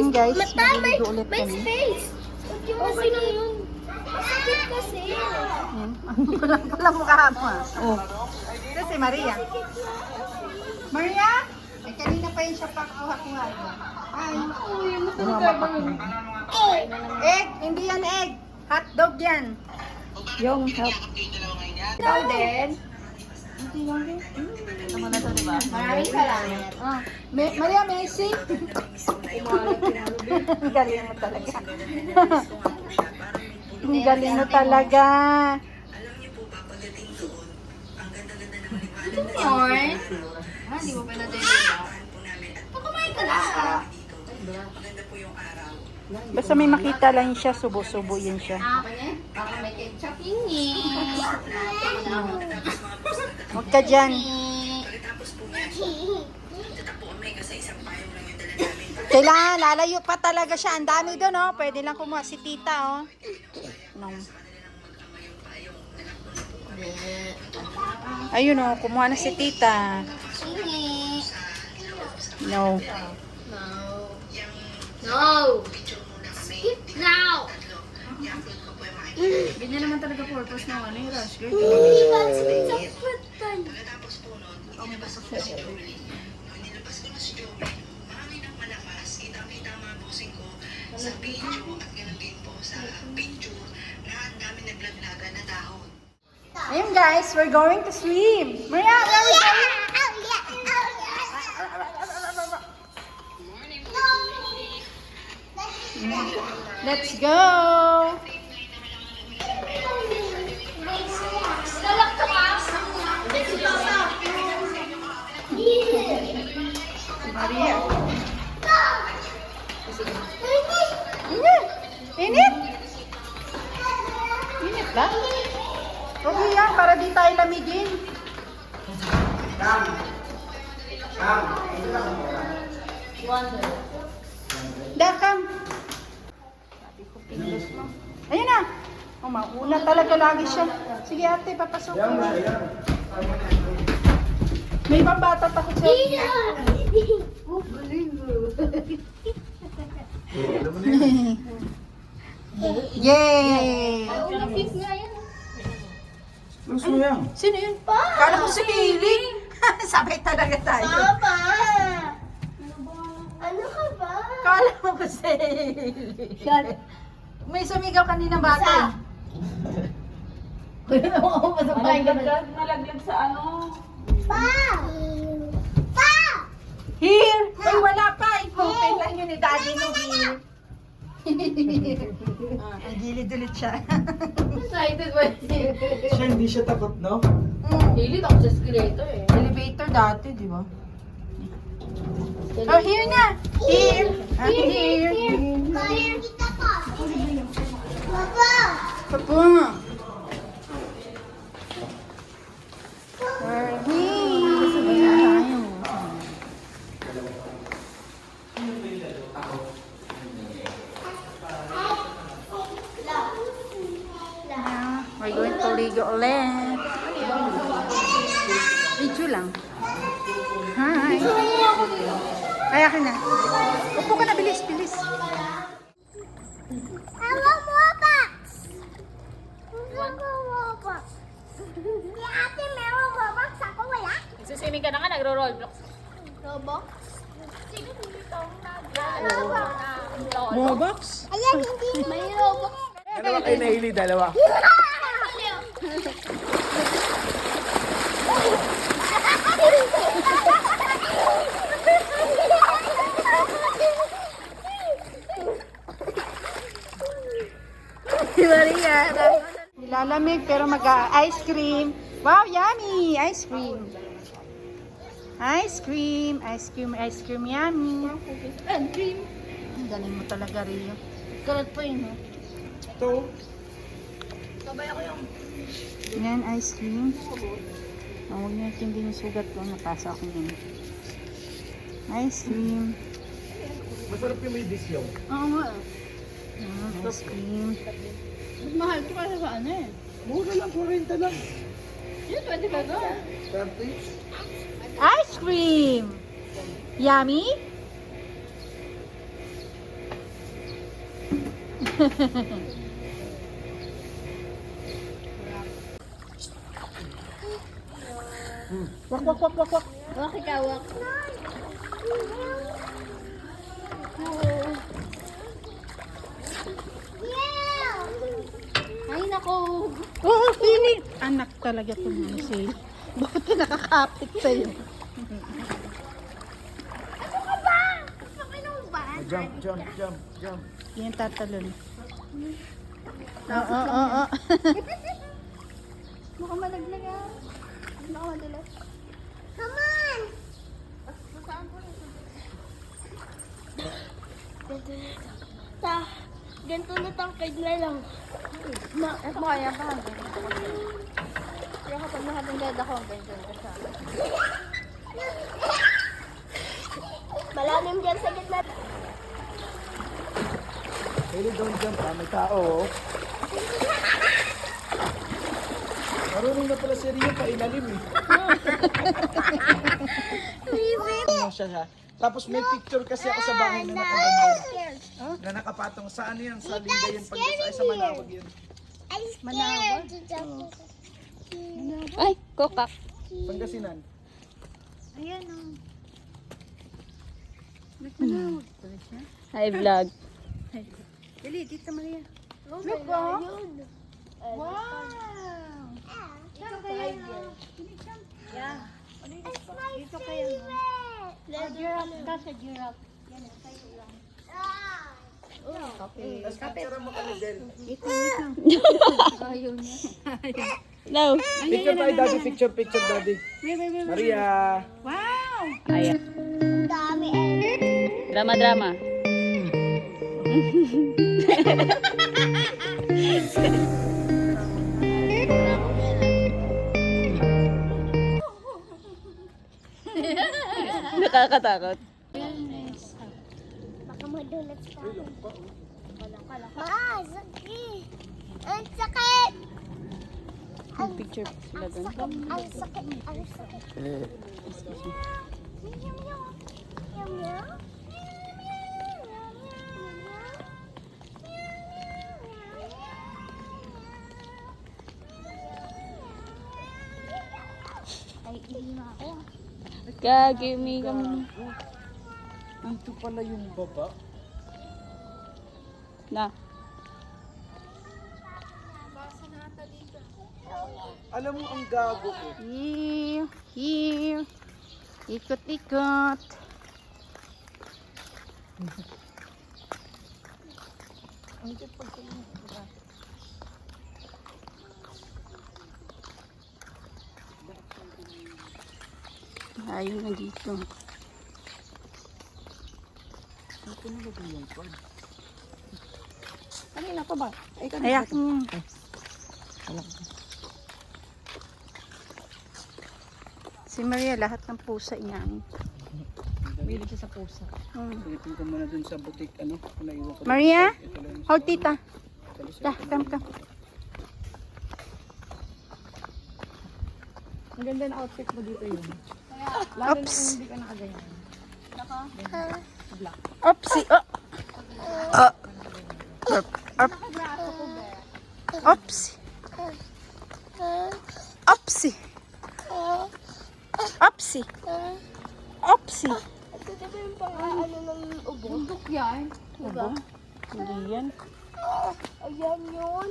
Ayun guys, Mata, naliligo ulit may kami. space. Okay na yun. Masakit kasi. Yan. Ano pala mukha mo ah. Oh. Ito si Maria. Maria? Ay, kanina pa yun siya pakuha-kuha. Ay, egg! Hindi yan egg! Hotdog yan. Yung help. Ikaw din. Naman na to, di ba? Maraming salamat. Ah, Maria, Messi. Galing mo talaga. Ang galing mo talaga. Corn? Ah, di mo pa na-deliver. Kumain ka na. Basta may makita lang siya, subo-subo yun siya. Baka may ketchup hingi. Huwag ka dyan. Kailangan, lalayo pa talaga siya. Ang dami doon, oh. Pwede lang kumuha si tita, oh. No. Ayun, oh. Kumuha na si tita. Hingi. No. No. Skip now. Ganyan naman talaga purpose ng ano yung rush girl. Hindi ba saputan? Ayun, guys. We're going to swim. Maria, where are we going? Let's go. Lalakta ka? Maria. Init. Init. Init ba? Okay yan, para di tayo lamigin. Dakam. Sabi ko, pinulus mo. Ayun na. Oh, mauna talaga lagi siya. Sige ate, papasok mo. May pambata takot siya. Oh, galing. Yay! Napis nga yan. Gusto mo yan? Sino yun? Kala ko si Lily. Sabay talaga tayo. Papa! Ano ka ba? Kala mo ko si Lily. May sumigaw kanina bata. Nalaglag sa ano. Pa! Pa! Here! Ay, wala pa. I-open lang yun ni Daddy no here. Ang gilid ulit siya. Excited ba yun? Siya hindi siya takot, no? Daily ako sa escalator eh. Elevator dati, di ba? Oh, here na! Here! Here! Here kita pa. Papa! Papa! We're going to Ligo ulit. Video lang. Hi! Ay, akin na. Upo ka na, bilis, bilis. Hello, Robux! Hello, Robux! Si ate meron Robux, ako wala. Nagsuswimming ka na nga, nagro-rollblox. Robux? Sino dito Robux? Ayan, hindi may Robux. Dalawa kayo nahili, dalawa. Si Maria. Nilalamig pero mag-ice cream. Wow, yummy! Ice cream. Ice cream. Ice cream, ice cream, yummy. And cream. Ang galing mo talaga, Rio. Kalat pa yun, ha? Ito. Sabay ako yung... Yan, ice cream. Oh, huwag niyo hindi yung sugat ko. Napasa ako yun. Ice cream. Masarap yung may disyong. Oo nga. Ice cream. Mas mahal ito kasi sa ano eh. Mura lang, 40 lang. Yun, 25 doon. 30. Ice cream! Yummy? Wak, wak, wak, wak, wak. Wak ikaw, wak. Ay, nako. Oo, Philip. Anak talaga ito mga si. Buti nakakapit sa'yo. Jump, jump, jump, jump. Yan tatalon. Oo, oo, oo. Baka malaglag ah. Baka madulas. Come on! Ganito na tangkad na lang. Kaya pa. Kaya kapag nakatanggad ako, ganito na siya. Malalim dyan sa gitna. Hailey, don't jump ha. May tao oh. Marunong na pala si Rio pailalim eh. Ano siya ha? Tapos may picture kasi ako sa bahay na nakaganda. Na nakapatong sa ano yan? Sa Lingayen pag sa Manawag yun. Manawag? Ay, kokak. Pangasinan. Ayan o. Manawag pala siya. Hi, vlog. Dali, dito Maria. Look po. Wow! Ito kaya na. Yeah. Dito kaya na. Giraffe ka sa giraffe. Yan, sa'yo lang. Tapos picture mo kami din. Ayaw niya. No. Picture tayo daddy, picture daddy. Maria. Wow! Ayan. Ang dami eh. Drama. Nakakatakot. Baka madulas pa. Ma, sakit. Ang sakit. Picture sila doon. Ang sakit. Ang sakit. Yum, yum. Yum, yum. Ay, iima ako. Gagimi kami. Ito pala yung baba. Na. Alam mo ang gago ko. Here. Ikot-ikot. Ayun na dito. Kanina pa ba? Ay, Ayak niya. Si Maria, lahat ng pusa yan. Bilig siya sa pusa. Silipin ko muna dun sa butik, ano? Naiwan ko. Maria, Ito lang yung hold tita. Come. Ang ganda na outfit mo dito yun. Oops. Hindi ka nakaganyan. Oopsie. Oh. Oopsie. Oopsie. Oopsie. Oopsie. Ito diba yung pang-ano ng ubo? Bundok yan. Diba? Hindi yan. Ayan yun.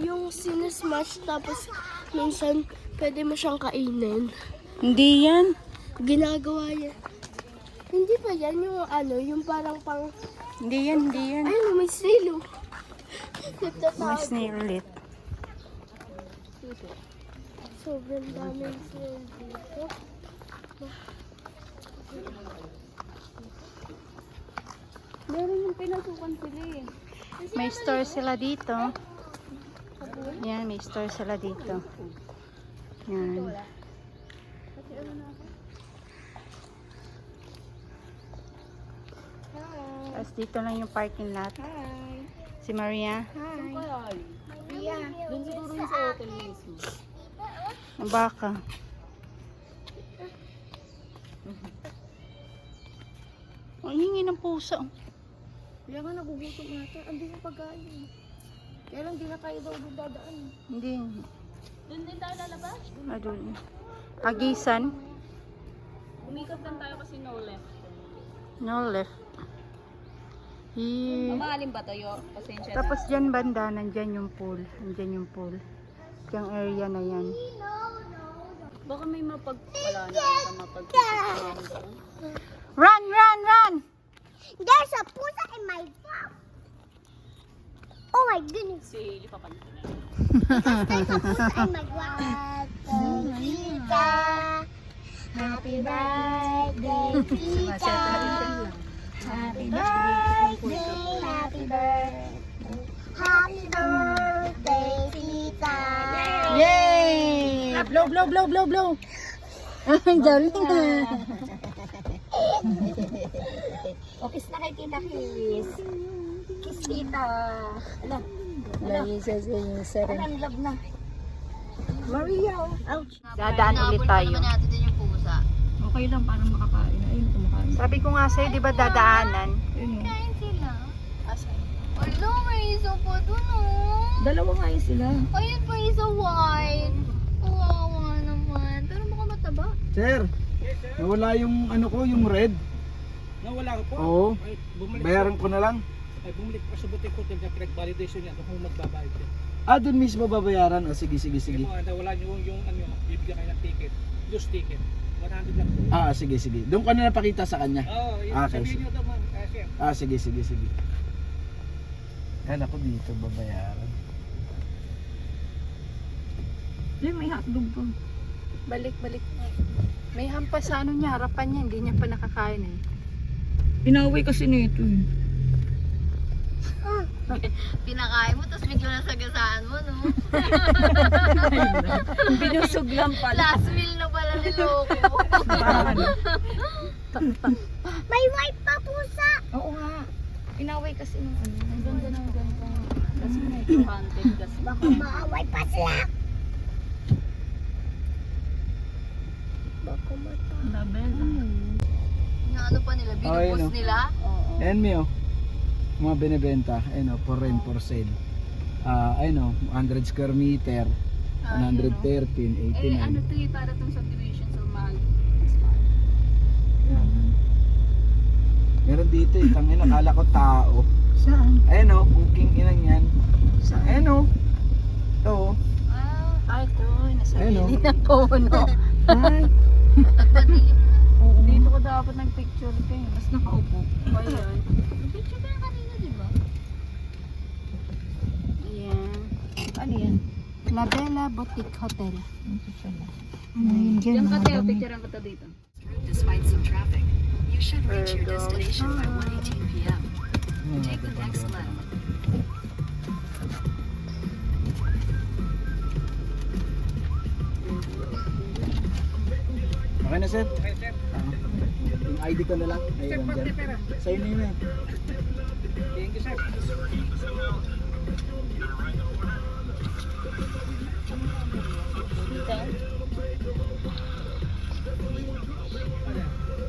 Yung sinasmash tapos minsan pwede mo siyang kainin. Hindi yan. Ginagawa yan. Hindi pa yan yung ano, yung parang pang... Hindi yan. Ayun, may silo. May snail ulit. Sobrang daming silo dito. Meron yung pinasukan sila eh. May store sila dito. Yan, may store sila dito. Yan. Tapos dito lang yung parking lot. Si Maria. Doon siguro yung sa hotel mismo. Ang baka. Ang hingi ng pusa. Oh. Kaya nga nagugutom nata. Andi yung pagkain. Kaya lang di na tayo daw doon dadaan. Hindi. Doon din tayo lalabas. Doon. Agisan. Umikot lang tayo kasi no left. No left. Here. Mamahalin ba tayo? Pasensya Tapos dyan banda, nandyan yung pool. Nandyan yung pool. Yung area na yan. Baka may wala na sa mapag-isip. Run, run, run! There's a pusa in my mouth. Oh my goodness. Si Lipa pa na. There's a pusa in my mouth. Tita. Happy birthday, Tita. Happy birthday, happy birthday. Happy birthday, Tita. Yay! Blow, blow, blow, blow, blow! Ang galing na. Kiss na kay Tita Kiss. Kiss Tita. Ala. Parang love na. Maria. Ouch. Dadaan ulit tayo. Okay lang, parang makakain. Ayun, kumakain. Sabi ko nga sa'yo, di ba dadaanan? Ayun, oh. Kain sila. Wala, may isa pa dun oh. Dalawa nga yun sila. Ayun pa isa white. Kawawa naman. Pero mukhang mataba. Sir, nawala yung ano ko, yung red. Nawala ko po. Oo. Ay, bumalik Bayaran ko na lang. Ay, bumalik pa sa butik ko till na pinag-validation niya kung magbabayad siya. Ah, dun mismo babayaran. Ah, sige, sige, Sige sige. po, nawala niyo yung ano, bibigyan kayo ng ticket. Loose ticket. 100 lang po. Ah, sige, sige. Doon ka na napakita sa kanya. Oo, yun. Okay, Sabihin sige. niyo daw ma'am. Sir. Ah, sige, sige, sige. Yan ako dito babayaran. Ayun, may hotdog pa. Balik, balik. May hampas sa ano niya, harapan niya, hindi niya pa nakakain eh. Inaway kasi nito eh. Pinakain mo, tapos bigla nasagasaan mo, no? Binusog lang pala. Last meal na pala niloko. May white pa pusa. Oo nga. Inaway kasi nung ano. Ang ganda ng ganito. Kasi may 200 kasi. Baka maaway pa sila. Baka mata. Label. Na ano pa nila? Oh, ayun, Binubos oh. nila? Ayan mi oh. Mga binibenta. Ayun oh, for rent, for sale. Ayun oh, 100 square meter. 113, 89. Eh, ano to eh, para itong subdivision sa mahal. Meron dito eh, tangin, nakala ko tao. Saan? Ayun oh, booking inang yan. Ayun oh. Ito oh. Ay, ito. Nasa Ayun, oh. gilid ng puno. Ay. Dito ko dapat nag-picture ka eh. Mas nakaupo. Ayan. Picture ka kanina, di ba? Ayan. Ano yan? La Bella Boutique Hotel. Ayun, Diyan ka tayo, picturean ko to dito. Despite some traffic, you should reach your Virgo. destination by 1:18 p.m. Ayun, Take the next left. Okay na sir? Okay, sir. Yung ID ko na lang. Sir, Ayun dyan. pagpipera. Sa'yo na yun eh. Thank you, sir.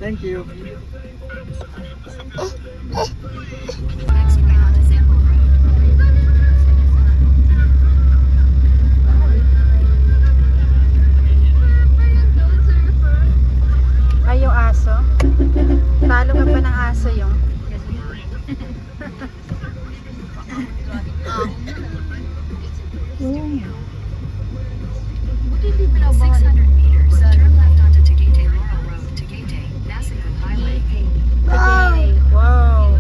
Thank you. Next way on Example Road. Ay, yung aso. Talo ka pa ng aso yung. Buti hindi 600 meters, turn left onto Tagaytay Laurel Road, Tagaytay, National Highway. Wow.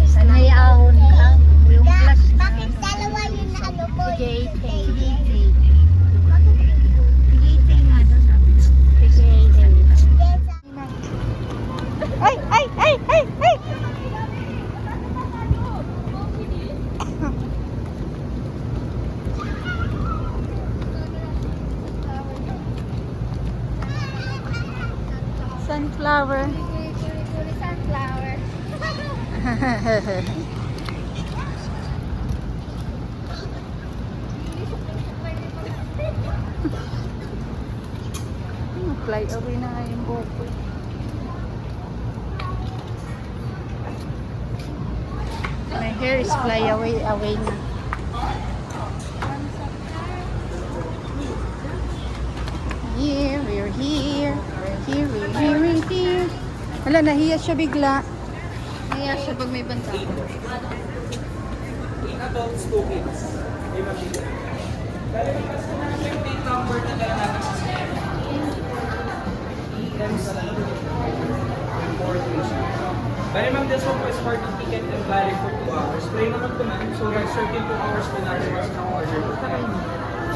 Sanay ahon ka. Yung plus na. Bakit dalawa yung ano po? Gate. Ay, ay, ay, ay, ay! Sunflower. Sunflower. Fly away na nga yung buko. Here is fly away na. Here, we're here. We're here. Wala, nahiya siya bigla. Nahiya siya pag may banta. 8 adults, 2 kids. Dali kasi yung big number na dala natin sa skin. Bali ma'am, this one po is parking ticket and valid for 2 hours. Play naman po ma'am, so reserve din 2 hours po natin mas na-order po tayo.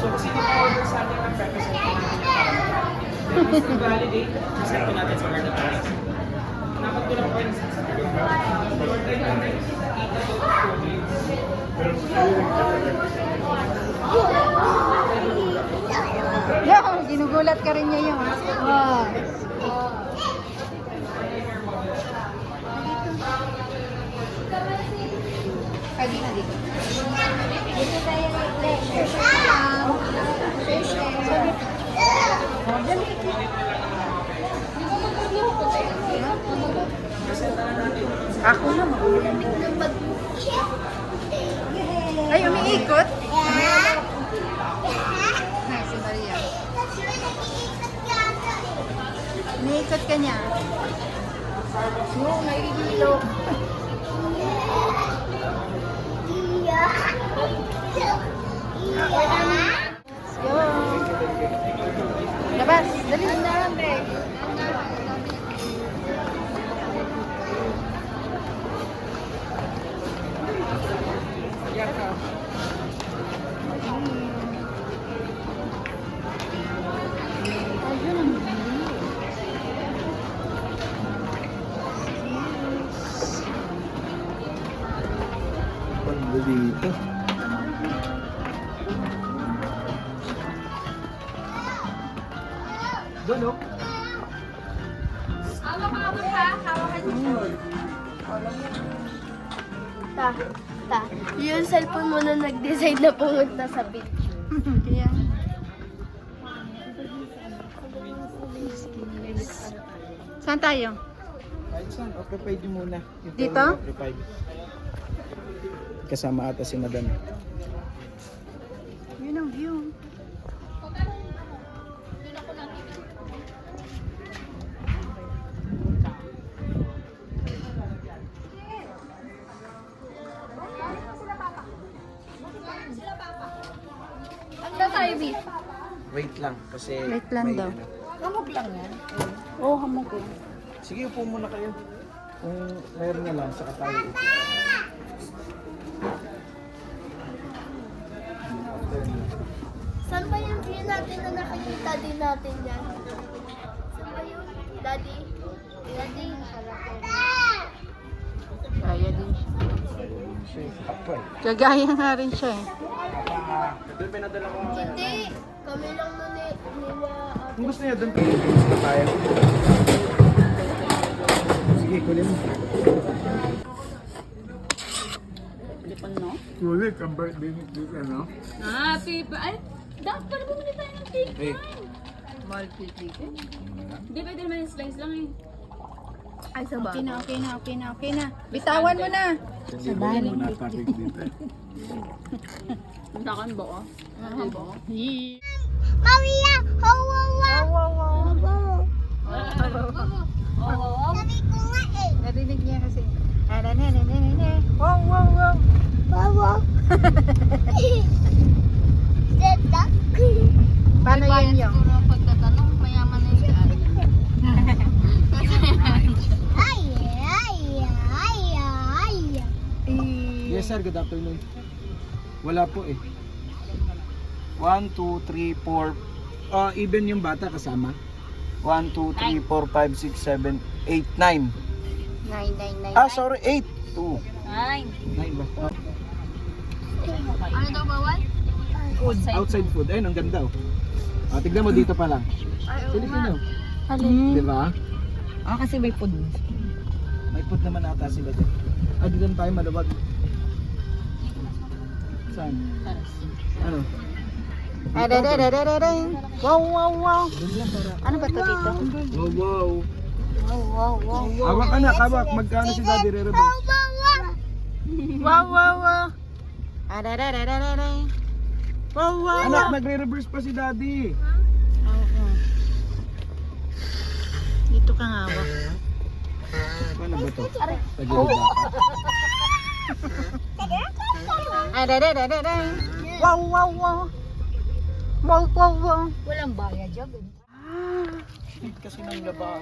So kasi yung order sa atin ang represent po natin yung parameter. Then once na-validate, saset po natin sa order price. Dapat ko lang po yung sasabi. Order natin 8 adults, 2 kids. Yo, ginugulat ka rin niya yun. Wow. Ako na ay, umiikot? Ay, si Maria. Umiikot ka niya. No, nahihilo. Let's go. Labas, dali. Dito. Doon, oh. Ta. Yung cellphone mo na nag-decide na pumunta sa beach. Kaya. Saan tayo? Kahit saan, occupied yun muna. Yung Dito? tower occupied. Kasama ata si Madam. Yun ang view. Ano tayo, B? Wait lang, kasi... Wait lang daw. ano. Hamog lang yan. Oo, hamog ko. Sige, upo muna kayo. Kung meron na lang, saka tayo upo. Saan ba yung view natin na nakikita din natin yan? Saan ba yun? Daddy? Daddy? Kaya din siya. Ako eh. Kagaya nga rin siya eh. Hindi. Kami lang nun eh. Nila Kung gusto niya doon, Pilipinas na tayo. Sige, kunin mo. Kulit, ang birthday ni Tita, no? Happy ba? Ay, dapat pala bumili tayo ng cake. Hey. Mahal cake. Hindi, pwede naman yung slice lang eh. Ay, sa Okay na, okay na, okay na, okay na. Bitawan mo na. Sabahan mo na topic dito. Ang sakan ba ko? Ano ba ko? Maria! Ho, ho, ho! Sabi ko nga eh. Narinig niya kasi. Wow, wow, wow. Bawa. Sedak. Paano yun yung? Siguro pagtatanong, mayaman na siya. Ay, ay, ay, ay. Yes sir, good afternoon. Wala po eh. 1, 2, 3, 4. Even yung bata kasama. 1, 2, 3, 4, 5, 6, 7, 8, 9. 9. Sorry, 8. 2. 9 ba? Ano daw bawal? Outside food. Ayun, ang ganda oh. Tignan mo dito pa lang. Filipino. Di ba? Kasi may food. May food naman ata sila dyan. Dito na tayo maluwag. Saan? Ano? Wow, wow, wow. Doon lang para. Ano ba to dito? Wow, wow. Wow, wow, wow. Hawak anak, hawak. Magkano si Daddy Rere? Wow, wow, wow. Adadadadadada. Wow, wow, Anak, wow. nagre-reverse pa si daddy. Oo. Dito ka nga, wak. Ano ba to? Tagilid ba? Adadadadada. Wow, wow, wow. Wow, wow, wow. Walang bayad dyan. Speed kasi ng laba.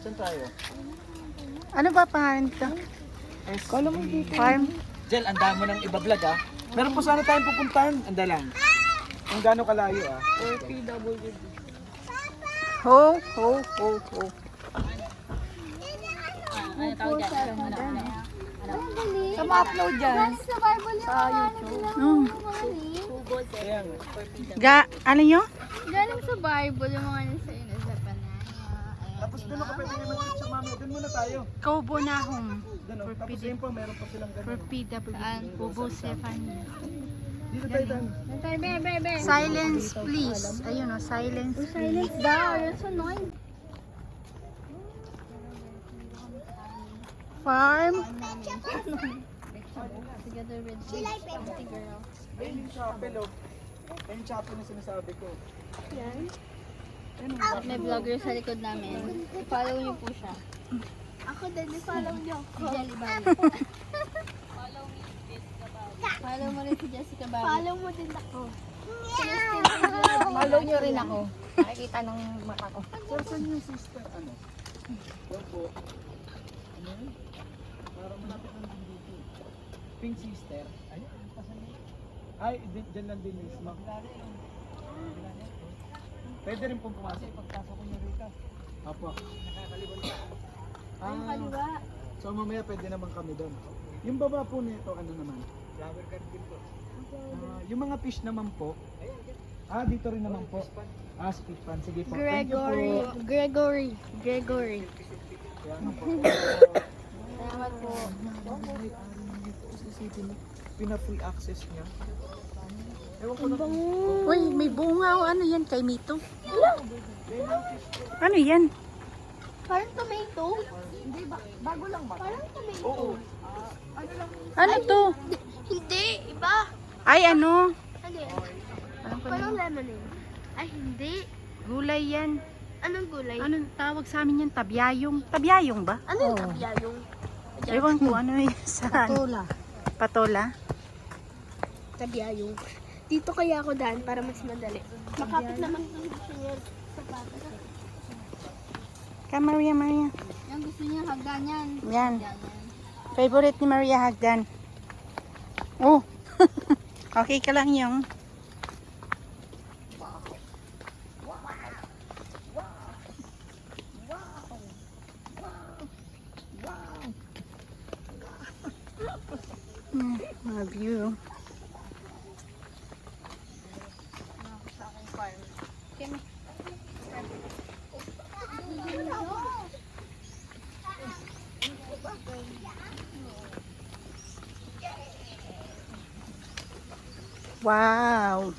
Saan tayo? Ano ba pangalan dito? Kala mo dito. Farm? Jel, ang dami ng iba-vlog ah. Meron po sana tayong pupuntahan. Anda lang. Kung gaano kalayo ah. Ho, ho, ho, ho. Ano tawag dyan? Sa ma-upload dyan. Sa Bible yung sa Mm. Kaya nga. Ano nyo? Galing sa Bible yung mga nasa sa panaya. Tapos doon ako pwede naman sa mami. Doon muna tayo. Kaubo na akong. Doon oh. Tapos yun po, meron pa silang For ganun. PW. Kubo Stephanie. Dito tayo tayo. Silence, please. Ayun o, silence. Silence daw, yun sa noise. Farm. Together with the girl. Ayun yung chapel oh. Ayun yung chapel na sinasabi ko. At may vlogger sa likod namin. I-follow niyo po siya. Ako din, i-follow niyo ako. Si Jelly Bali. Follow mo rin si Jessica Bali. Follow mo din ako. Follow nyo rin ako. Nakikita ng mata ko. Saan yung sister ano? Doon po. Ano yun? Parang malapit lang din dito. Pink sister. Ay, ay, dyan lang din mismo. Pwede rin pong pumasok pagpasok ko niya rito. Apo. Ang kaliwa. So mamaya pwede naman kami doon. Yung baba po nito, ano naman? Flower garden po. Yung mga fish naman po. Dito rin naman po. Speed pan. Sige po. Thank you po. Gregory. Yan po. Salamat po. Pina-free access niya. Ewan ko na. Uy, may bunga o ano yan kay Mito? Ano yan? Parang tomato. Hindi ba? Bago lang ba? Parang tomato. Oo. Ano to? Hindi, iba. Ay, ano? Ano yan? Parang lemonade. Ay, hindi. Gulay yan. Anong gulay? Anong tawag sa amin yan? Tabyayong. Tabyayong ba? Ano yung tabyayong? Ewan ko ano yun saan. Tula. Patola? Tabyayong. Dito kaya ako daan para mas madali. Makapit naman ng gusto niya sa pata. Ka Maria. Yung gusto niya hagdan yan. Yan. Favorite ni Maria Hagdan. Oh. Okay ka lang yung. Mga view. Wow.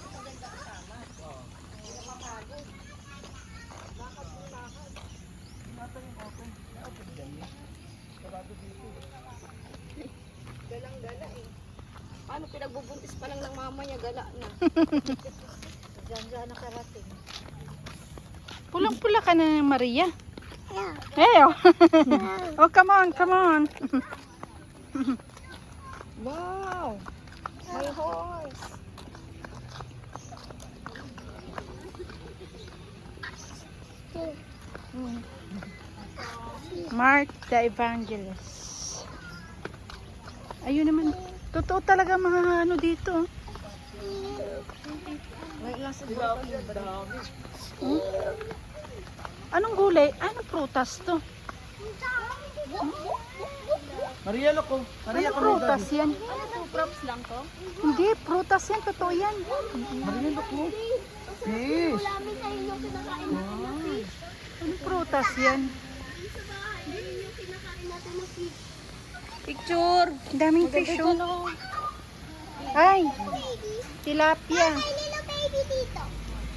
Paano pinagbubuntis pa lang ng mama niya, gala na. Diyan nakarating. Pulang-pula ka na ng Maria. Hey, oh. Oh, come on. Wow! My horse! Mark the Evangelist. Ayun naman. Totoo talaga mga ano dito. Anong gulay? Anong prutas to? Maria loko. Maria Anong kami prutas daddy. yan? Props lang to? Hindi, prutas yan. Totoo yan. Maria loko. Fish. Namin sa inyo kinakain natin ng fish. Anong prutas yan? Yun yung kinakain natin ng fish. Picture. Ang daming fish oh. Ay, tilapia. little baby dito.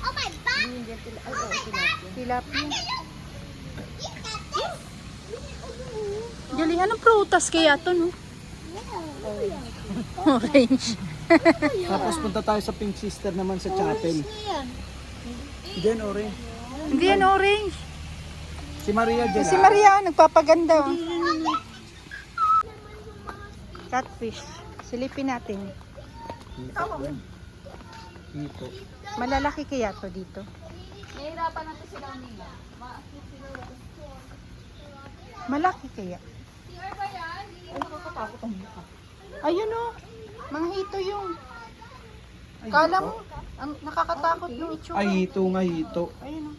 Oh my God! Tilapia. Galing, anong prutas kaya to, no? Orange. Tapos punta tayo sa Pink Sister naman sa chapel. Diyan, orange. Hindi yan orange. Si Maria dyan. Si Maria, nagpapaganda. Oh. Catfish. Silipin natin. Dito. Malalaki kaya to dito? Nahihirapan natin sila nila. Malaki kaya? Ayun oh. Mga hito yung. Kala mo, ang nakakatakot yung itsura. Ay, hito nga, hito. Ayun oh.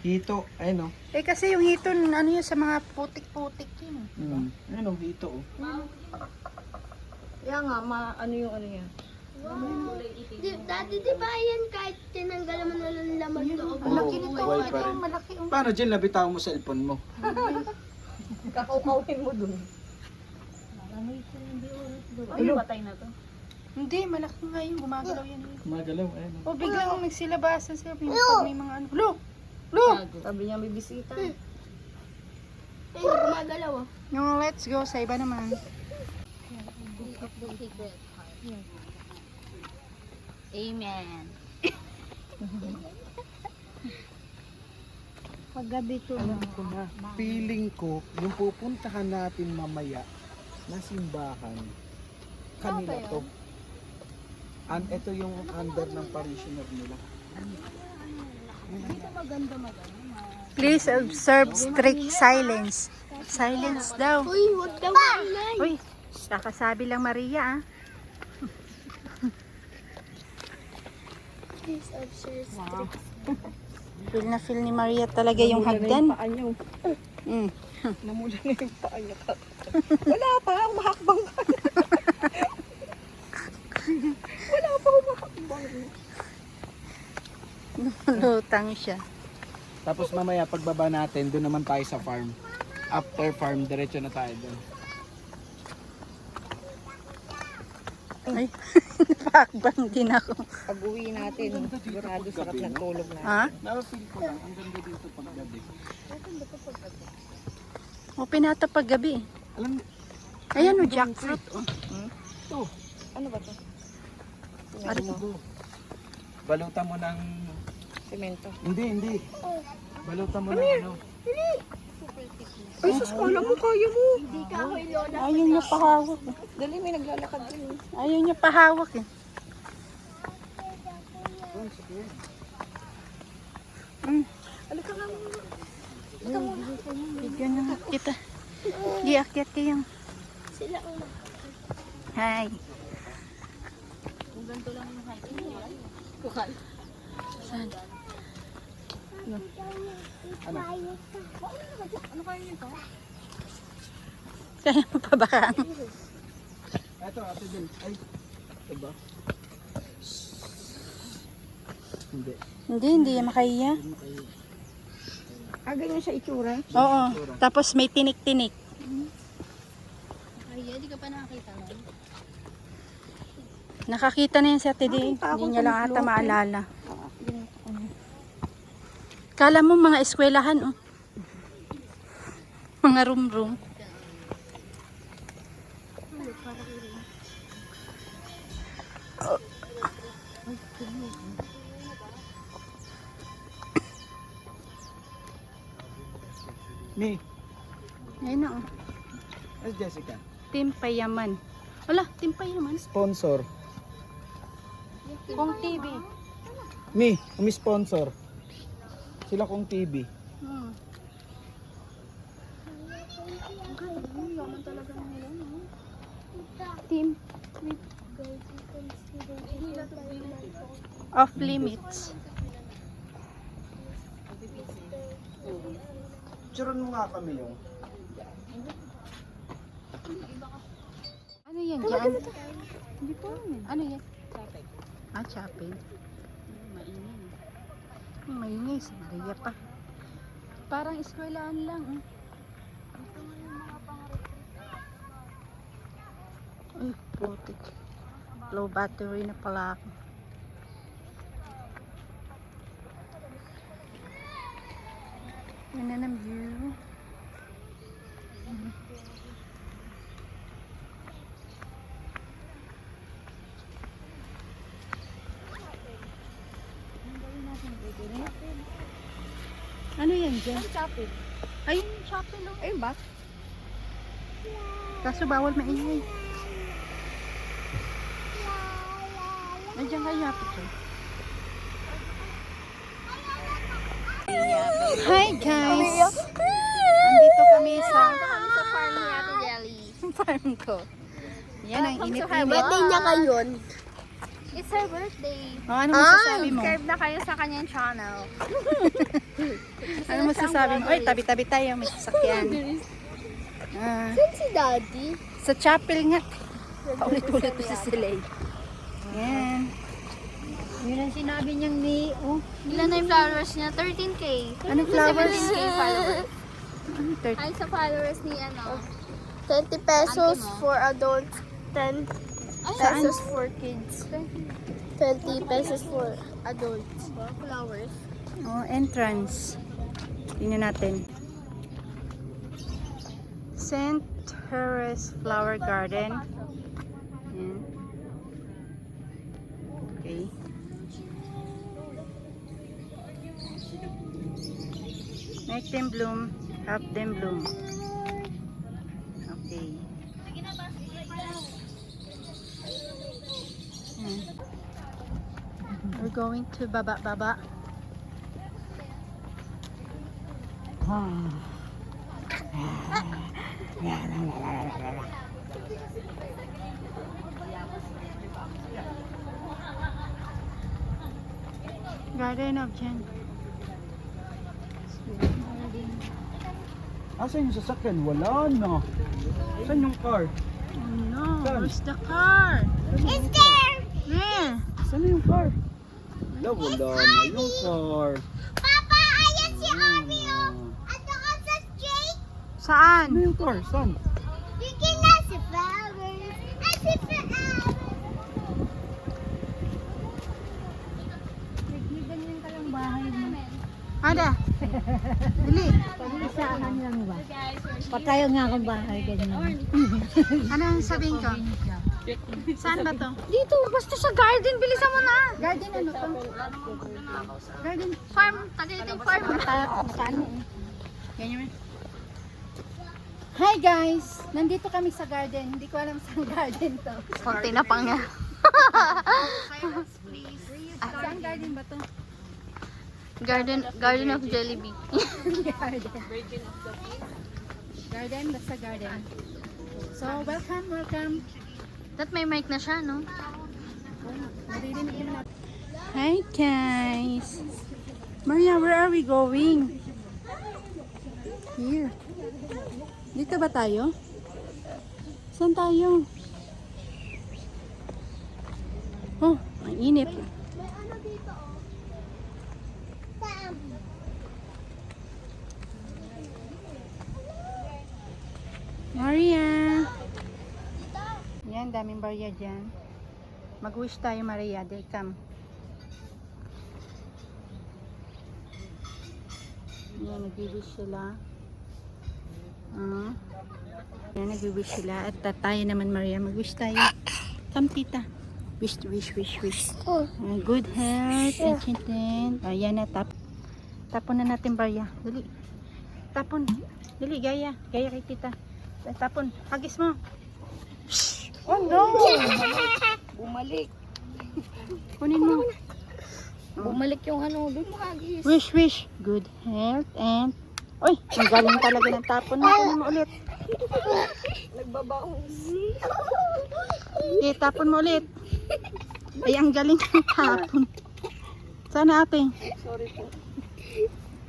Hito, ayun o. Eh kasi yung hito, ano yun, sa mga putik-putik yun. Ayun o, hito o. Kaya nga, ano yung ano yan? Dati di ba yan kahit tinanggalan mo na lang laman loob? Ang laki nito. buhay pa Ito, rin. malaki oh. Paano dyan, labitaw mo cellphone mo? Kakaukaw mo dun. Ay, patay na to. Hindi, malaki nga yun. Gumagalaw yan. Magalaw, ayun o. O biglang nagsilabasan sila. Pag may mga ano. Look! Look! Sabi niya may bisita. Eh, gumagalaw ah. Yung let's go sa iba naman. Amen. Paggabi ko Alam ko na, feeling ko, yung pupuntahan natin mamaya na simbahan, kanila to. And ito yung under ng parishioner nila. Please observe strict silence. Silence daw. Uy, huwag daw maingay. Uy, kakasabi lang Maria ah. Please observe strict. Feel na feel ni Maria talaga yung hagdan. Mm. namula na yung paa niya. Wala pa, umahakbang ka. Lutang siya. Tapos mamaya pagbaba natin, doon naman tayo sa farm. After farm, diretso na tayo doon. Ay, napakbang din ako. Pag uwi natin, sigurado sarap ng tulog na. Ha? Na-feel ko lang, ang ganda dito paggabi. O pinata pag gabi. Alam mo, Ayan o, jackfruit. Oh. Ano ba to? balutan mo ng... Semento. Hindi. Balutan mo ng ano. Ay, sus, alam mo, kaya mo. Hindi ka ako lola. Ayaw niya pahawak. Dali, may naglalakad din. Ayaw niya pahawak eh. Alika nga mo. Bigyan na nga kita. Giakyat kayong. Sila ang Hi. Kukal. Saan? Kaya mo pa baka? Eto, ate din. Ay, diba? Hindi. Hindi yan makaiya. Ah, ganyan siya itsura. Oo. Tapos may tinik-tinik. Ay, di ka pa nakakita nun. Nakakita na yan si Ate Di. Hindi niya lang ata maalala. Kala mo mga eskwelahan, oh. Mga room-room. Me, Ayun na, oh. as Jessica. Team Payaman. Wala, Team Payaman. Sponsor. Kung TV. Me, kami sponsor. Sila kong TV. Hmm. Team off limits. Turon mo nga kami yung. Ano yan dyan? Hindi po yan. Ano yan? Chapel. Ah, chapel. Maingay. Si Maria pa. Parang eskwelahan lang. Uy, putik. Low battery na pala ako. Yan na ng view. Ano yan dyan? Shopping. Ayun yung shopping. Oh. Ayun ba? Kaso bawal maingay. Nandiyan kayo picture. Hi guys! Andito kami sa Sa farm ni Ate Jelly. farm ko. Yan ang init-init. Birthday niya ngayon. It's her birthday. Oh, ano masasabi mo? Subscribe na kayo sa kanyang channel. Ano masasabi mo? Oy, tabi-tabi tayo. May sasakyan. Ah, Saan si Daddy? sa chapel nga. Paulit-ulit ko si Silay. Yan. Yun ang sinabi niyang ni, oh. Ilan na yung followers niya? 13K. Anong flowers? 17K followers. Ano, 30? Ay, sa followers ni ano? 20 pesos for adults, 10 pesos for kids. 20 pesos for adults. Flowers. Oh, entrance. Tingnan natin. St. Therese Flower Garden. Yan. Okay. Make them bloom, have them bloom. Okay. Yan. We're going to baba. Garden of Jen. Asan yung sasakyan? Wala na. Saan yung car? Oh no, Saan? where's the car? It's there! Where? Saan na yung car? Wala na yung car. Papa, ayan si Ami, oh! At ako sa street, Saan? Ano yung car? Saan? bigyan na si flowers. Ay, si flowers! Ganyan ka lang bahay mo. Ada? Dili. Saan lang ba? Patayo nga akong bahay, ganyan. Ano ang sabihin ko? Saan ba to? Dito, basta sa garden, bilisan mo na! Garden ano to? Garden. Farm, Tagaytay farm. Makaano eh. Ganyan eh. Hi guys! Nandito kami sa garden. Hindi ko alam saan garden to. Konti na pang nga. Saan garden ba to? Garden of Jollibee. Garden, basta garden. So, welcome. That may mic na siya, no? Naririnig naman natin. Hi guys! Maria, where are we going? Here. Dito ba tayo? Saan tayo? Oh, ang init. Maria! Yan, daming barya dyan. Mag-wish tayo, Maria. They come. Yan, nag-wish sila. Yan, nag-wish sila. At tayo naman, Maria. Mag-wish tayo. Come, tita. Wish. Oh. Good health. And ayan na, tapon na natin, barya. Dali. Tapon. Dali, gaya. Gaya kay tita. Tapon. Hagis mo. Oh no! Bumalik. Kunin mo. Bumalik yung ano, doon makagis. Wish. Good health and... Uy, ang galing talaga ng tapon mo. Kunin mo ulit. Nagbabaong. Okay, tapon mo ulit. Ay, ang galing ng tapon. Sana ate.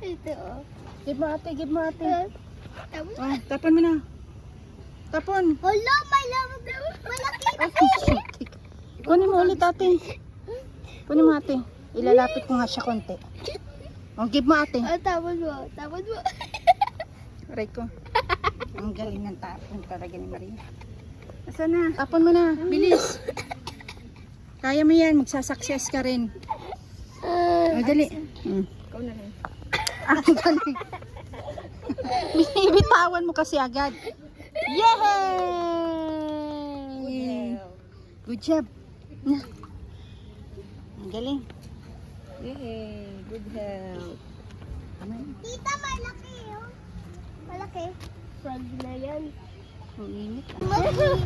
Ito, oh. Give mo ate. Tapos, Oh, tapon mo na. Tapon. hala, malaki. Ay, kunin mo ulit ate. Kunin mo ate. Ilalapit ko nga siya konti. Oh, give mo ate. Tapos mo. Aray ko. Ang galing ng tapon talaga ni Maria. Asa na? Tapon mo na. Bilis. Kaya mo yan. Magsasucess ka rin. Dali. Ikaw na rin. Dali. Bitawan mo kasi agad. Yay! Good job. Ang galing. Yay! Good help. Tita, malaki yun. Malaki. Frog na yan. Ang init. Malaki.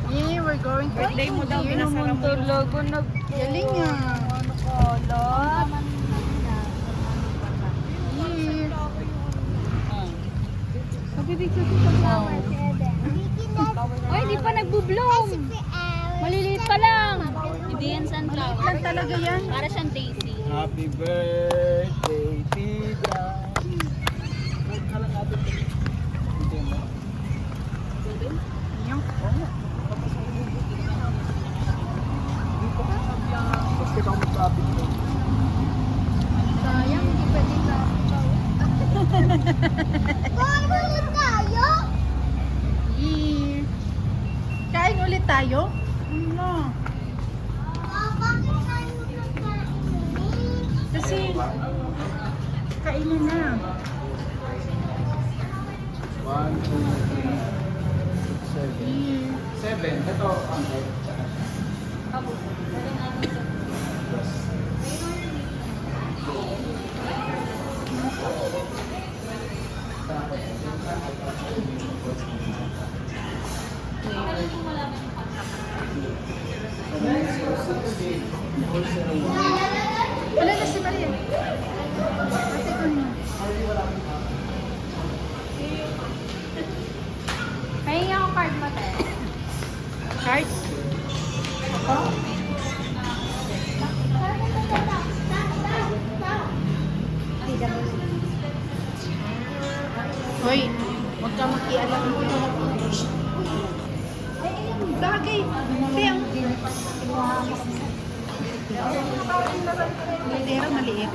Yeah, we're going to Birthday mo daw, pinasara mo yung Logo na. galing nga. Ano kolot? Yeah. Magbibigyo ko sa flower. Ay, hindi pa nagbo-bloom. Maliliit pa lang. Hindi yan sunflower. Lang talaga yan. Para siyang daisy. Happy birthday, tita. Kalang natin. Yung Basta kang mag-happy mo. Sayang, hindi pwede sa Kain ulit tayo? yeah. Kain ulit tayo? Ano? Bakit tayo nagkain? Kasi kainan na. 1, 2, 3, 6, 7. 7. Ito, angkat. Wala na si Maria. Ate ko na. Pahingi ako card mo, te. Card? Hoy, huwag ka makialam mo. Bagay. Tiyang. Madera maliit.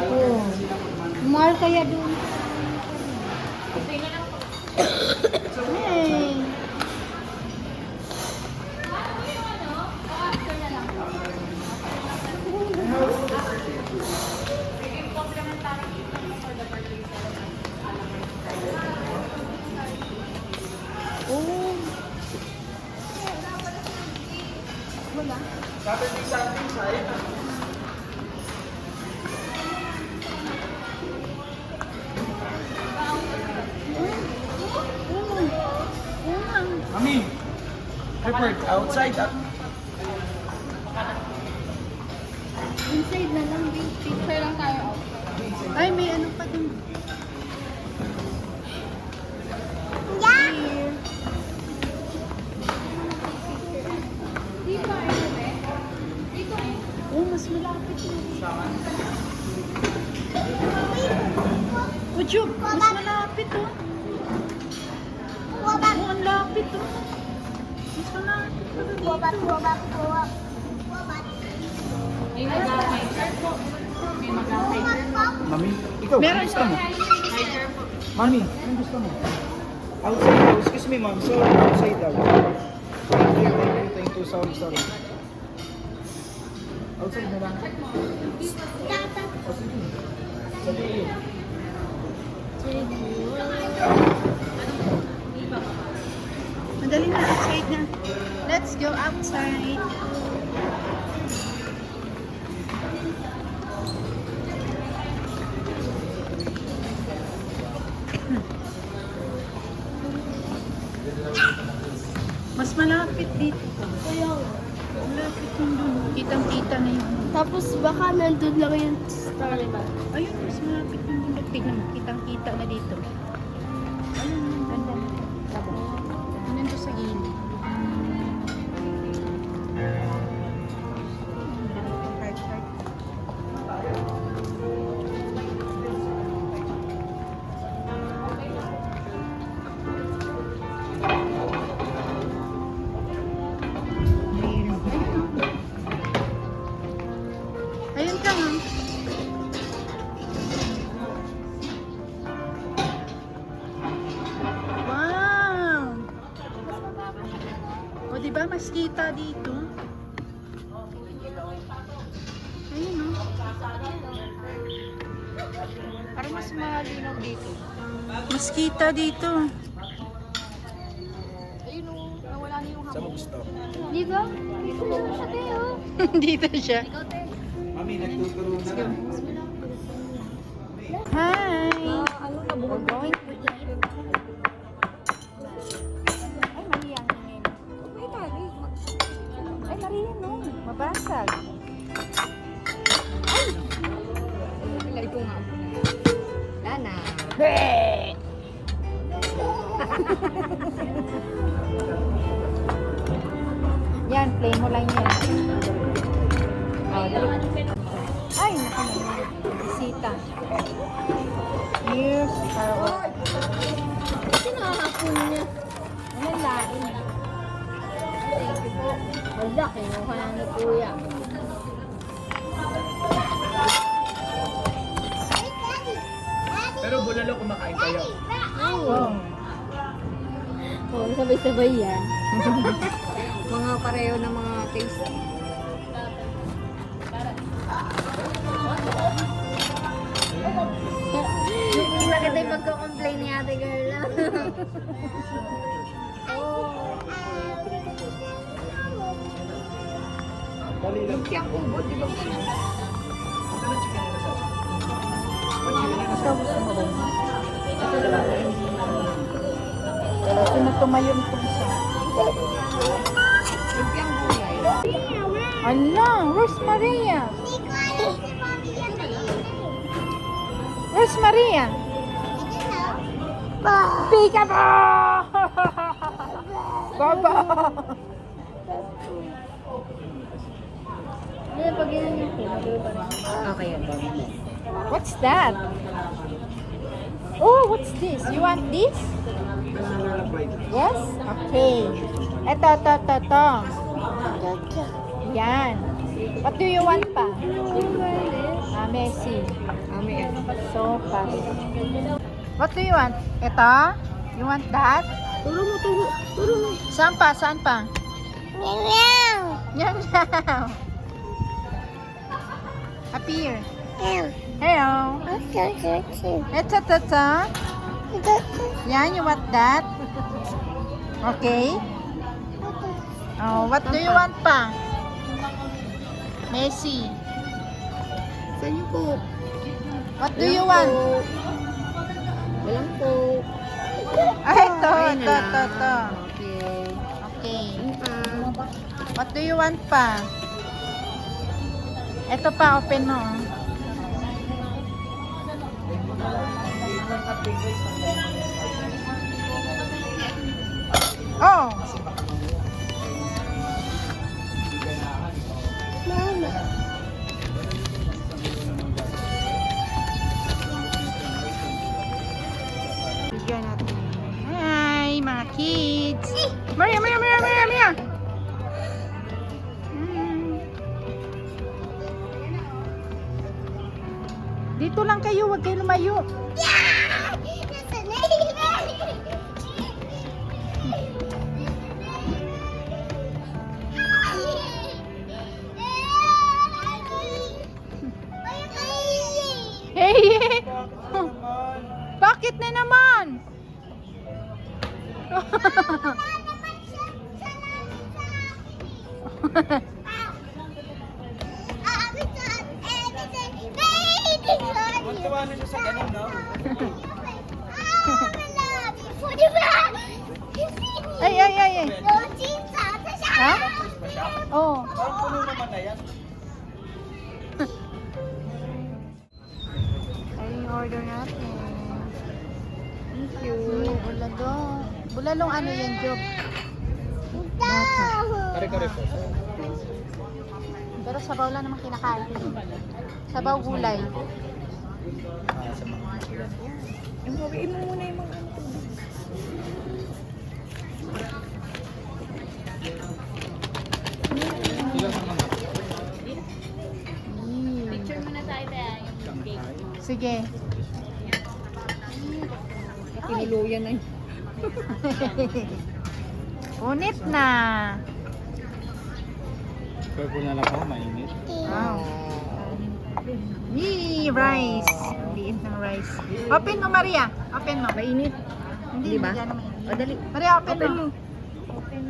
Oh. Mahal kaya doon. Hey. Saturday, Sunday, sayang. Mami, report outside. Inside na lang, picture lang tayo. Ay, may ano pa dun. Yeah! Dito, ano ba? Dito. Oh, mas malapit yun. Ujub, mas malapit oh. Oh, ang lapit oh. Mas malapit pa dito. May mag-hiker po. May mag-hiker po. Mami, ikaw, Meron ano gusto mo? Hiker po. Mami, ano gusto mo? Outside daw. Excuse me, ma'am. Sorry, outside daw. Thank you. Sorry. Outside na lang. O, sige. Sige. Madali na, outside na. Let's go outside. Mas malapit dito. Malapit yung dun. Kitang-kita na yun. Tapos baka nandun lang yung Starbucks. Ayun, mas malapit yung dun. Tignan mo, kitang-kita na dito. Ayun, ganda na. Nandun sa gilid. Heart. Ayun ka nga. O, di ba? Mas kita dito. Ayun, no? Parang mas malinaw dito. Mas kita dito. Ayun o, nawala na yung Saan mo gusto? Di ba? Dito na siya tayo. Dito siya. Mami, nagtuturo na lang. Hi! ano na buong going to eat. Ay, mali yan. Ay, mali. Ay, mali yan, no. Mabasag. Ilagay ko nga. Lana. Yan, play mo lang yan. Oh, dali. Ay, naku naman. Bisita. Here's our... Kasi nakakapun niya. Ayan lain. Thank you po. Wala, kinuha na ni Kuya. Pero bulalo kumakain kayo. Oh. Oo, sabay-sabay yan. Mga pareho ng mga taste. Bakit tayo magko-complain ni Ate Carla? Dali lang. Siyang ubod, di ba? Ito ng chicken na sa. Ito, gusto mo rin. Gusto na tumayon ito isa. Siyang gulay. Ala, where's Maria? Where's Maria? Peekaboo! Baba! Ano pag yun yung pinagay pa rin? Okay, yan. What's that? Oh, what's this? You want this? Yes? Okay. Ito. Yan. What do you want pa? Messi. Amin. So fast. What do you want? Ito? You want that? Turo mo. Saan pa? Yan. Appear. Hello. Ito. Yan, you want that? Okay. Oh, what do you want pa? Messi. Saan yung po? What do you want? Walang po. Ay, ito. Okay. Okay. What do you want pa? Ito pa, open mo. Oh! Mama. Bigyan natin. Hi, mga kids! Maria! Dito lang kayo, huwag kayo lumayo. Hey! Bakit na naman? Tuwa na siya sa ganun, no? Ay. Ha? Oh. Parang puno naman na yan. Ay, yung order natin. Thank you. Bulalong ano yan, Job? Kare-kare po. Pero sabaw lang naman kinakain. Sabaw gulay. Sa mga Imuwiin mo muna yung mga ano. Picture muna tayo tayo yung cake. Sige. Tinuluyan na yun. Punit na. Purple na lang ako, mainit. Wow. Yee, rice. Liit ng rice. Open mo, Maria. Open mo. Mainit. Hindi ba? O, dali. Maria, open mo. Open.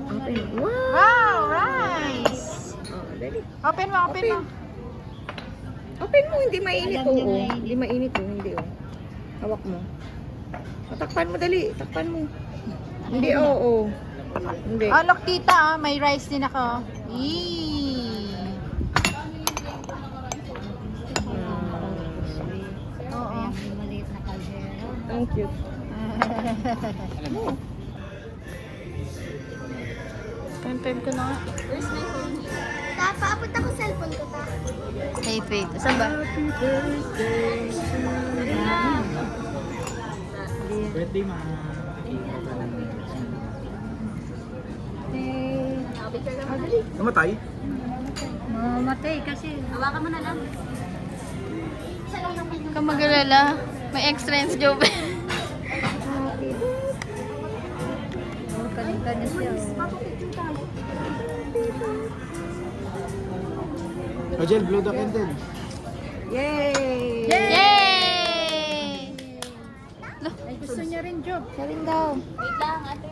Wow, rice. Dali. Open mo, open mo. Open mo, hindi mainit. Alam niya Oo. mainit. Hindi mainit. Hindi. Hawak mo. Takpan mo, dali. Takpan mo. Hindi, oo. Hindi. Oh, look tita, oh. May rice din ako. Yee. Oo. Maliit na kaldero. Ang cute. Time ko na nga. Papunta ko cellphone ko ta. Wait. Saan ba? Birthday, ma. Namatay? Mamatay kasi. Hawakan mo na lang. Ka mag-alala. May extra sa job. Kanita na siya. Rogel, blow the candle. Yay! Yay! Ay, gusto niya rin job. Siya rin daw. Wait lang, ate.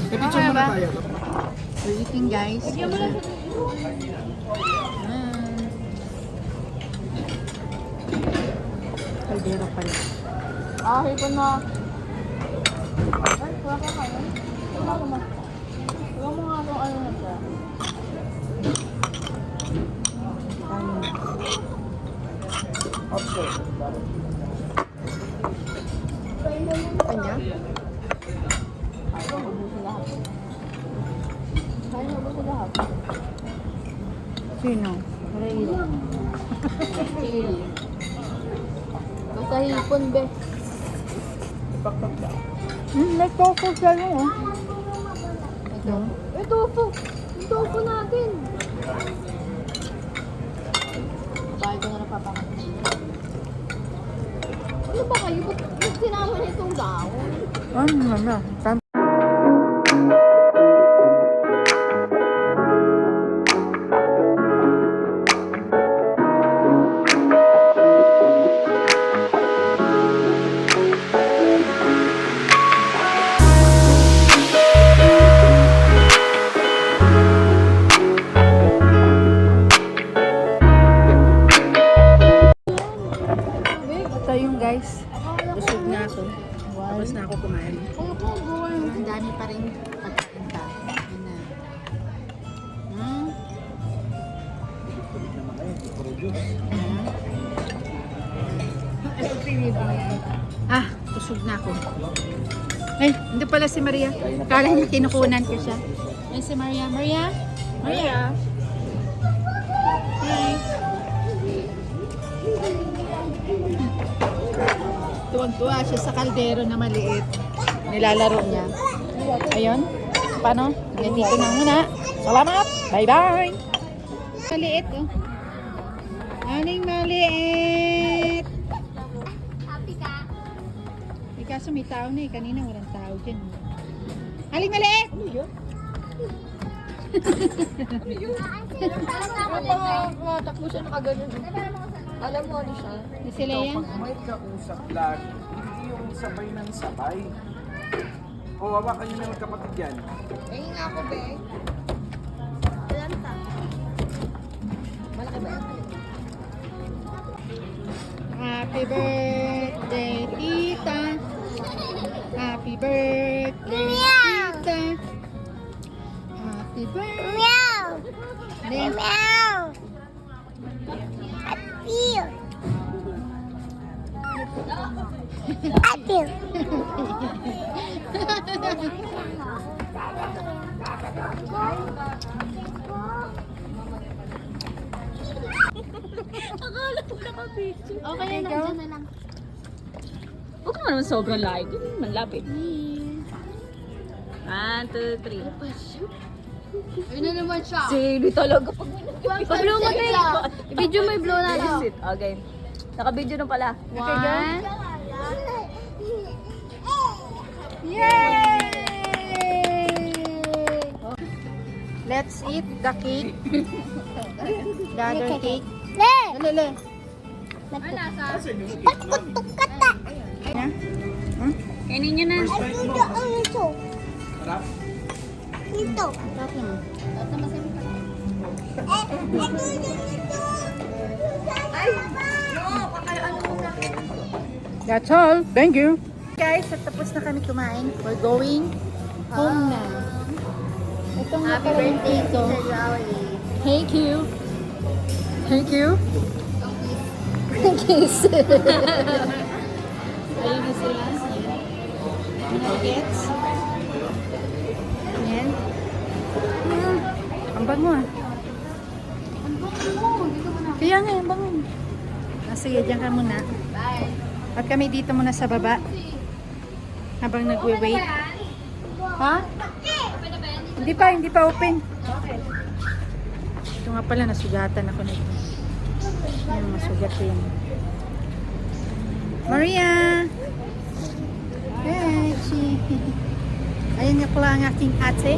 Picture muna tayo. We're eating, guys. Kaldero pala. Hipon mo. Ay, wala ka kayo. Wala mo nga kung ano na siya. Kanya? Sino? Basta hipon, be. May tofu siya yun, oh. Ito po. Ito po natin. Bakit ko na napapakasin? Ano ba kayo? Ba't sinama na itong daon? Ano na? Ito yung guys. Busog na ako. Tapos na ako kumain. Ang dami pa rin pagkain pa. Yun na. Ah, busog na ako. Ay, hindi pala si Maria. Kala niya kinukunan ko siya. Ay, si Maria. Maria? Maria? Hi. Tuwag-tuwa siya sa kaldero na maliit. Nilalaro niya. Ayun. Paano? Hanggang dito na muna. Salamat! Bye-bye! Maliit, oh. Aling maliit! Happy ka? May kaso may tao na eh. Kanina walang tao dyan. Aling maliit! Takbo siya nakaganon. Alam mo ano siya? Ni si Leia? Pag may kausap lagi, hindi yung sabay ng sabay. O, hawakan nyo na magkapatid yan. Ayun nga ako, be. Ilan ta? Malaki ba yan? Happy birthday, tita! Happy birthday, tita! Happy birthday! Meow! Meow! Meow! Appeal! Appeal! Okay na lang, dyan na lang. Huwag naman naman sobrang light. Hindi naman lapit. 1, 2, 3. Ayun na naman siya. Sili talaga pag Pag-blow mo tayo. I-video mo i-blow na lang. Visit. Okay. Naka-video na pala. 1. Let's eat the cake. The other cake. Le! Lele. Patutukata! Kainin nyo na. Ay, ito. Harap. Ito. That's all. Thank you. Guys, at tapos na kami kumain. We're going home na. Ito nga pala yung dito. Thank you. Thank you. Kiss. Ayun na sila. Nuggets. Yan. Ang bango ah. Kaya nga, ang bango. Sige, dyan ka muna. At kami dito muna sa baba. Habang nagwe-wait. Ha? Hindi pa open. Ito nga pala, nasugatan ako nito. Yan, masugat ko yan. Maria! Hey, ayan nga pala ang aking ate.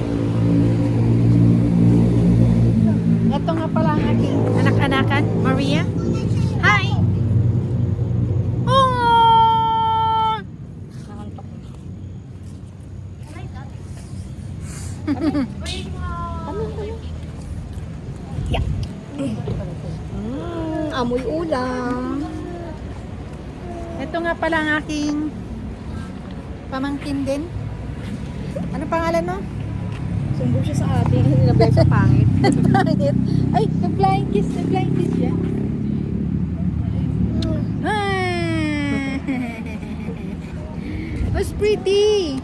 Ito nga pala ang aking anak-anakan, Maria. Hi! Oh! Amoy ulam. Ito nga pala ang aking pamangkin din. Ano pangalan mo? Sumbong siya sa atin. Hinabay sa pangit. Pangit. Ay, na-flying kiss siya. Ah! Who's pretty?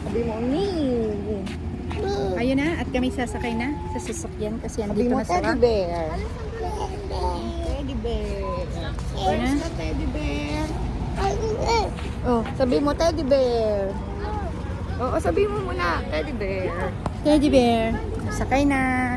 Sabi mo, ni. Ayun na, at kami sasakay na sa sasakyan kasi Sabi andito mo, na sila. teddy bear. Teddy bear. Ayun na. Teddy bear. Oh, sabi mo, teddy bear. Oo, sabi mo muna, teddy bear. Teddy bear. Sakay na.